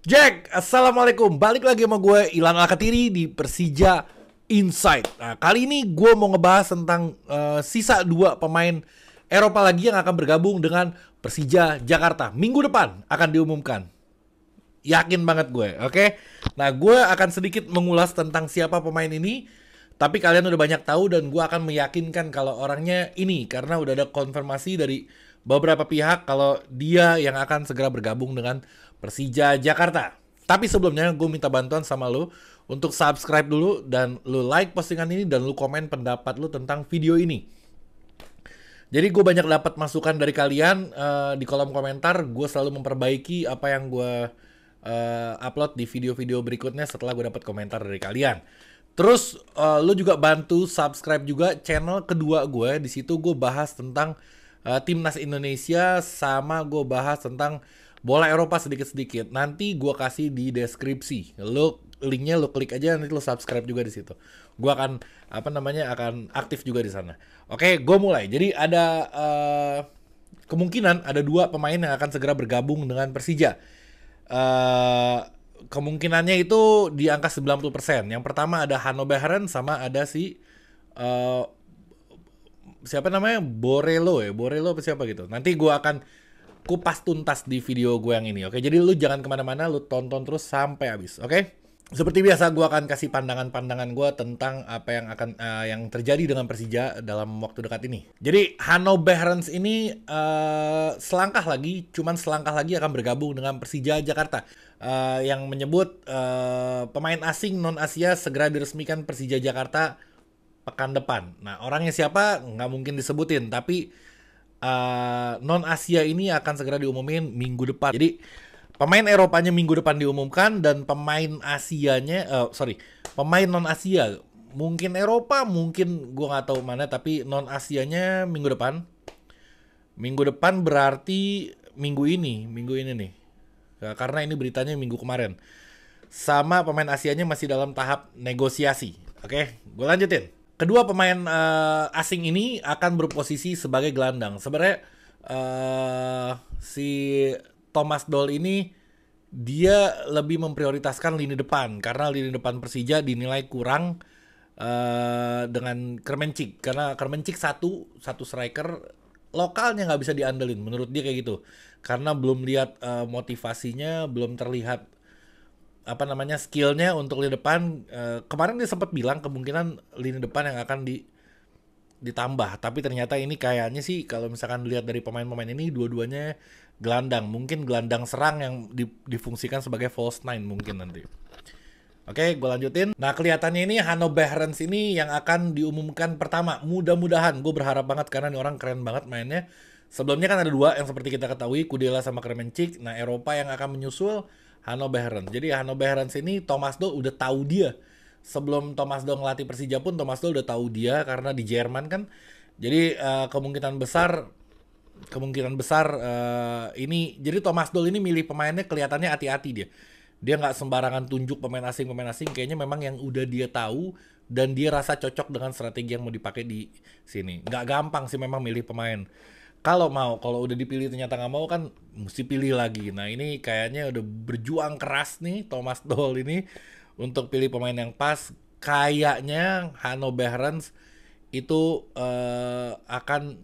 Jack, assalamualaikum. Balik lagi sama gue Ilham Alkatiri di Persija Insight. Nah, kali ini gue mau ngebahas tentang sisa dua pemain Eropa lagi yang akan bergabung dengan Persija Jakarta. Minggu depan akan diumumkan. Yakin banget gue, oke? Nah, gue akan sedikit mengulas tentang siapa pemain ini. Tapi kalian udah banyak tahu dan gue akan meyakinkan kalau orangnya ini. Karena udah ada konfirmasi dari beberapa pihak kalau dia yang akan segera bergabung dengan Persija Jakarta. Tapi sebelumnya gue minta bantuan sama lo untuk subscribe dulu dan lo like postingan ini dan lo komen pendapat lo tentang video ini. Jadi gue banyak dapat masukan dari kalian di kolom komentar. Gue selalu memperbaiki apa yang gue upload di video-video berikutnya setelah gue dapat komentar dari kalian. Terus lu juga bantu subscribe juga channel kedua gue. Di situ gue bahas tentang timnas Indonesia sama gue bahas tentang bola Eropa sedikit-sedikit. Nanti gue kasih di deskripsi. Lu linknya lu klik aja, nanti lu subscribe juga di situ. Gue akan akan aktif juga di sana. Oke, gue mulai. Jadi ada kemungkinan ada dua pemain yang akan segera bergabung dengan Persija. Kemungkinannya itu di angka 90%. Yang pertama ada Hanno Behrens sama ada si siapa namanya? Borello apa siapa gitu. Nanti gue akan kupas tuntas di video gue yang ini. Oke, jadi lu jangan kemana-mana, lu tonton terus sampai habis. Oke? Seperti biasa gue akan kasih pandangan-pandangan gue tentang apa yang akan yang terjadi dengan Persija dalam waktu dekat ini. Jadi Hanno Behrens ini cuman selangkah lagi akan bergabung dengan Persija Jakarta. Yang menyebut pemain asing non Asia segera diresmikan Persija Jakarta pekan depan. Nah, orangnya siapa nggak mungkin disebutin, tapi non Asia ini akan segera diumumin minggu depan. Jadi pemain Eropanya minggu depan diumumkan dan pemain pemain non Asia mungkin Eropa, mungkin gue nggak tahu mana, tapi non Asianya minggu depan. Minggu depan berarti minggu ini nih. Ya, karena ini beritanya minggu kemarin. Sama pemain Asianya masih dalam tahap negosiasi. Oke, gue lanjutin. Kedua pemain asing ini akan berposisi sebagai gelandang. Sebenarnya si Thomas Doll ini dia lebih memprioritaskan lini depan karena lini depan Persija dinilai kurang dengan Kremencik, karena Kremencik satu striker lokalnya nggak bisa diandelin menurut dia kayak gitu, karena belum lihat motivasinya, belum terlihat skillnya untuk lini depan. Kemarin dia sempat bilang kemungkinan lini depan yang akan ditambah, tapi ternyata ini kayaknya sih kalau misalkan lihat dari pemain-pemain ini dua-duanya gelandang, mungkin gelandang serang yang difungsikan sebagai false nine mungkin nanti. Oke, gue lanjutin. Nah, kelihatannya ini Hanno Behrens ini yang akan diumumkan pertama. Mudah-mudahan, gue berharap banget karena ini orang keren banget mainnya. Sebelumnya kan ada dua yang seperti kita ketahui, Kudela sama Kremencik. Nah, Eropa yang akan menyusul Hanno Behrens. Jadi Hanno Behrens ini Thomas Doll udah tahu dia. Sebelum Thomas Doll ngelatih Persija pun Thomas Doll udah tahu dia karena di Jerman kan. Jadi kemungkinan besar ini, jadi Thomas Doll ini milih pemainnya kelihatannya hati-hati dia. Dia nggak sembarangan tunjuk pemain asing, kayaknya memang yang udah dia tahu dan dia rasa cocok dengan strategi yang mau dipakai di sini. Nggak gampang sih memang milih pemain. Kalau udah dipilih ternyata nggak mau kan mesti pilih lagi. Nah, ini kayaknya udah berjuang keras nih Thomas Doll ini untuk pilih pemain yang pas. Kayaknya Hanno Behrens itu akan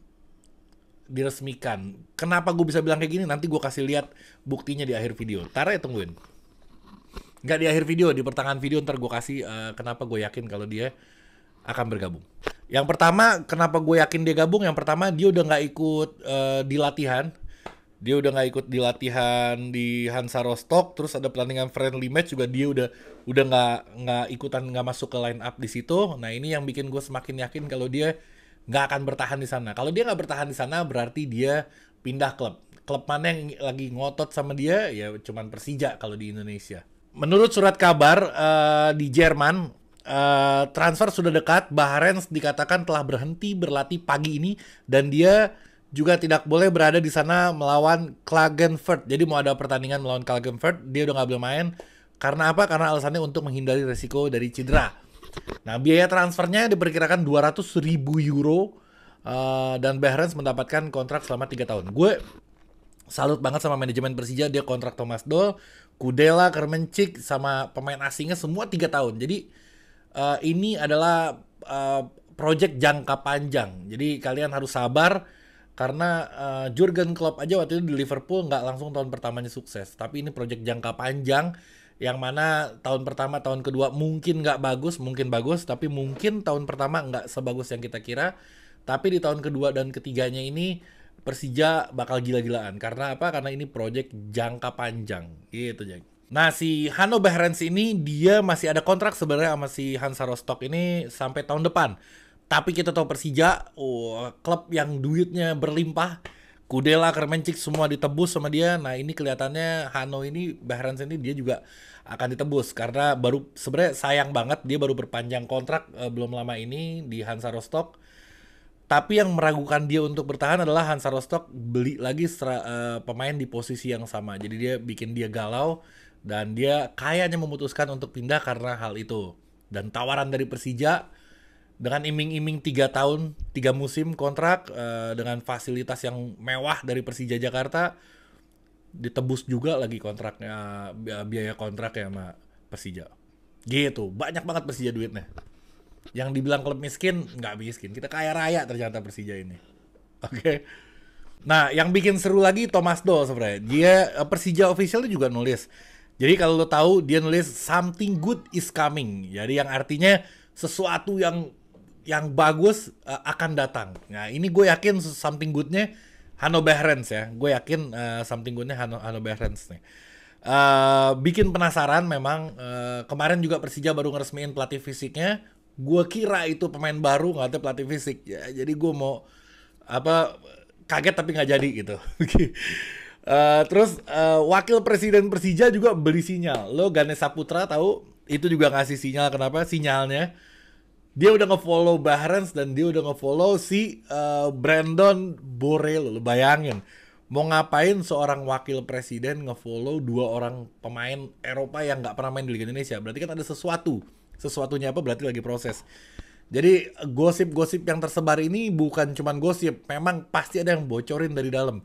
diresmikan. Kenapa gue bisa bilang kayak gini? Nanti gue kasih lihat buktinya di akhir video. Ntar ya tungguin. Nggak di akhir video, di pertengahan video ntar gue kasih kenapa gue yakin kalau dia akan bergabung. Yang pertama, kenapa gue yakin dia gabung? Yang pertama, dia udah nggak ikut di latihan. Dia udah nggak ikut di latihan di Hansa Rostock. Terus ada pertandingan friendly match juga dia udah nggak ikutan, nggak masuk ke line up di situ. Nah, ini yang bikin gue semakin yakin kalau dia nggak akan bertahan di sana. Kalau dia nggak bertahan di sana, berarti dia pindah klub. Klub mana yang lagi ngotot sama dia? Ya cuman Persija kalau di Indonesia. Menurut surat kabar di Jerman, transfer sudah dekat. Behrens dikatakan telah berhenti berlatih pagi ini dan dia juga tidak boleh berada di sana melawan Klagenfurt. Jadi mau ada pertandingan melawan Klagenfurt, dia udah nggak boleh main. Karena apa? Karena alasannya untuk menghindari resiko dari cedera. Nah, biaya transfernya diperkirakan 200.000 euro dan Behrens mendapatkan kontrak selama 3 tahun. Gue salut banget sama manajemen Persija, dia kontrak Thomas Doll, Kudela, Kermencik, sama pemain asingnya semua 3 tahun. Jadi ini adalah project jangka panjang. Jadi kalian harus sabar karena Jurgen Klopp aja waktu itu di Liverpool nggak langsung tahun pertamanya sukses. Tapi ini project jangka panjang yang mana tahun pertama, tahun kedua mungkin nggak bagus, mungkin bagus, tapi mungkin tahun pertama nggak sebagus yang kita kira. Tapi di tahun kedua dan ketiganya ini Persija bakal gila-gilaan. Karena apa? Karena ini project jangka panjang. Gitu, Jack. Nah, si Hanno Behrens ini dia masih ada kontrak sebenarnya sama si Hansa Rostock ini sampai tahun depan. Tapi kita tahu Persija, klub yang duitnya berlimpah. Kudela, Kermencik semua ditebus sama dia. Nah, ini kelihatannya Hanno ini, Behrens ini dia juga akan ditebus karena baru sebenarnya sayang banget dia baru berpanjang kontrak belum lama ini di Hansa Rostock. Tapi yang meragukan dia untuk bertahan adalah Hansa Rostock beli lagi pemain di posisi yang sama. Jadi dia bikin dia galau dan dia kayaknya memutuskan untuk pindah karena hal itu. Dan tawaran dari Persija dengan iming-iming 3 tahun, 3 musim kontrak dengan fasilitas yang mewah dari Persija Jakarta, ditebus juga lagi kontraknya, biaya kontraknya sama Persija. Gitu, banyak banget Persija duitnya. Yang dibilang klub miskin, nggak miskin. Kita kaya raya ternyata Persija ini. Oke. Nah, yang bikin seru lagi Thomas Doll sebenarnya. Dia Persija official juga nulis. Jadi kalau lo tahu dia nulis something good is coming. Jadi yang artinya sesuatu yang bagus akan datang. Nah, ini gue yakin something goodnya Hanno Behrens ya. Gue yakin something goodnya Hanno Behrens nih. Bikin penasaran memang. Kemarin juga Persija baru ngeresmiin pelatih fisiknya. Gue kira itu pemain baru, nggak ada pelatih fisik ya, jadi gue mau kaget tapi nggak jadi gitu. Terus wakil presiden Persija juga beli sinyal. Lo Ganesha Putra tahu itu juga ngasih sinyal. Kenapa? Sinyalnya dia udah ngefollow Behrens dan dia udah ngefollow si Brandon Borrello. Lo bayangin mau ngapain seorang wakil presiden ngefollow 2 orang pemain Eropa yang nggak pernah main di Liga Indonesia? Berarti kan ada sesuatunya apa, berarti lagi proses. Jadi gosip-gosip yang tersebar ini bukan cuman gosip, memang pasti ada yang bocorin dari dalam.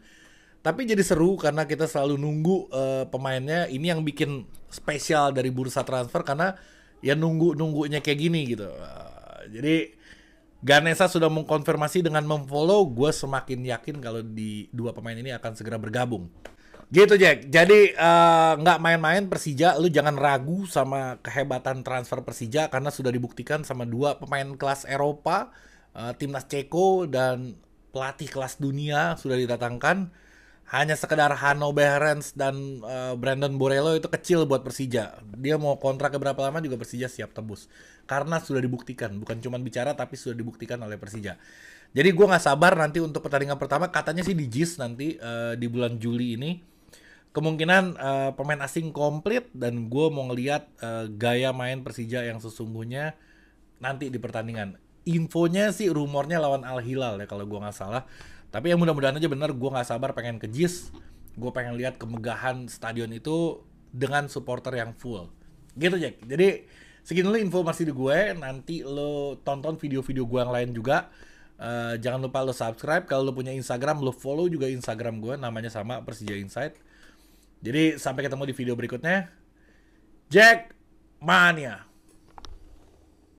Tapi jadi seru karena kita selalu nunggu pemainnya. Ini yang bikin spesial dari bursa transfer karena ya nunggunya kayak gini gitu. Jadi Ganesha sudah mengkonfirmasi dengan memfollow, gue semakin yakin kalau di 2 pemain ini akan segera bergabung. Gitu Jack, jadi nggak main-main Persija, lu jangan ragu sama kehebatan transfer Persija karena sudah dibuktikan sama 2 pemain kelas Eropa, timnas Ceko dan pelatih kelas dunia sudah didatangkan. Hanya sekedar Hanno Behrens dan Brandon Borrello itu kecil buat Persija. Dia mau kontrak berapa lama juga Persija siap tebus karena sudah dibuktikan, bukan cuma bicara tapi sudah dibuktikan oleh Persija. Jadi gue nggak sabar nanti untuk pertandingan pertama, katanya sih di JIS nanti di bulan Juli ini. Kemungkinan pemain asing komplit dan gue mau ngeliat gaya main Persija yang sesungguhnya nanti di pertandingan. Infonya sih rumornya lawan Al Hilal ya kalau gue nggak salah. Tapi ya mudah-mudahan aja bener, gue nggak sabar pengen ke JIS. Gue pengen lihat kemegahan stadion itu dengan supporter yang full. Gitu Jack. Jadi segini dulu informasi di gue. Nanti lo tonton video-video gue yang lain juga. Jangan lupa lo subscribe. Kalau lo punya Instagram, lo follow juga Instagram gue. Namanya sama, Persija Insight. Jadi sampai ketemu di video berikutnya. Jack Mania.